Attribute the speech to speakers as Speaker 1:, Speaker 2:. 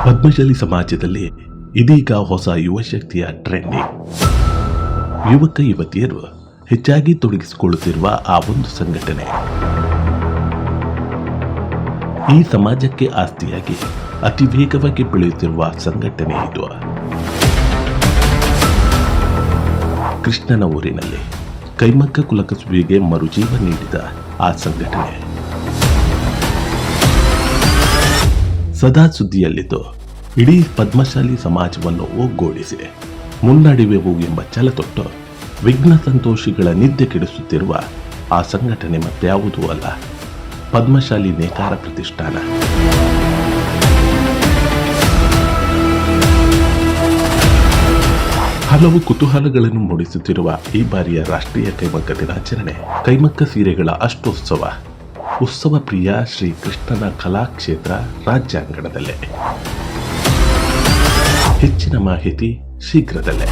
Speaker 1: ಪದ್ಮಶಾಲಿ ಸಮಾಜದಲ್ಲಿ ಇದೀಗ ಹೊಸ ಯುವಶಕ್ತಿಯ ಟ್ರೆಂಡಿಂಗ್. ಯುವಕ ಯುವತಿಯರು ಹೆಚ್ಚಾಗಿ ತೊಡಗಿಸಿಕೊಳ್ಳುತ್ತಿರುವ ಆ ಒಂದು ಸಂಘಟನೆ ಈ ಸಮಾಜಕ್ಕೆ ಆಸ್ತಿಯಾಗಿ ಅತಿ ವೇಗವಾಗಿ ಬೆಳೆಯುತ್ತಿರುವ ಸಂಘಟನೆ ಇದು. ಕೃಷ್ಣನ ಊರಿನಲ್ಲಿ ಕೈಮಗ್ಗ ಕುಲಕಸುವಿಗೆ ಮರುಜೀವ ನೀಡಿದ ಆ ಸಂಘಟನೆ ಸದಾ ಸುದ್ದಿಯಲ್ಲಿದ್ದು ಇಡೀ ಪದ್ಮಶಾಲಿ ಸಮಾಜವನ್ನು ಒಗ್ಗೂಡಿಸಿ ಮುನ್ನಡೆಯುವೆವು ಎಂಬ ಛಲತೊಟ್ಟು ವಿಘ್ನ ಸಂತೋಷಿಗಳ ನಿದ್ದೆ ಕೆಡಿಸುತ್ತಿರುವ ಆ ಸಂಘಟನೆ ಮತ್ಯಾವುದೂ ಅಲ್ಲ, ಪದ್ಮಶಾಲಿ ನೇಕಾರ ಪ್ರತಿಷ್ಠಾನ. ಹಲವು ಕುತೂಹಲಗಳನ್ನು ಮೂಡಿಸುತ್ತಿರುವ ಈ ಬಾರಿಯ ರಾಷ್ಟ್ರೀಯ ಕೈಮಗ್ಗ ದಿನಾಚರಣೆ ಕೈಮಗ್ಗ ಸೀರೆಗಳ ಅಷ್ಟೋತ್ಸವ ಉತ್ಸವ ಪ್ರಿಯ ಶ್ರೀ ಕೃಷ್ಣನ ಕಲಾಕ್ಷೇತ್ರ ರಾಜ್ಯಾಂಗಣದಲ್ಲೇ. ಹೆಚ್ಚಿನ ಮಾಹಿತಿ ಶೀಘ್ರದಲ್ಲೇ.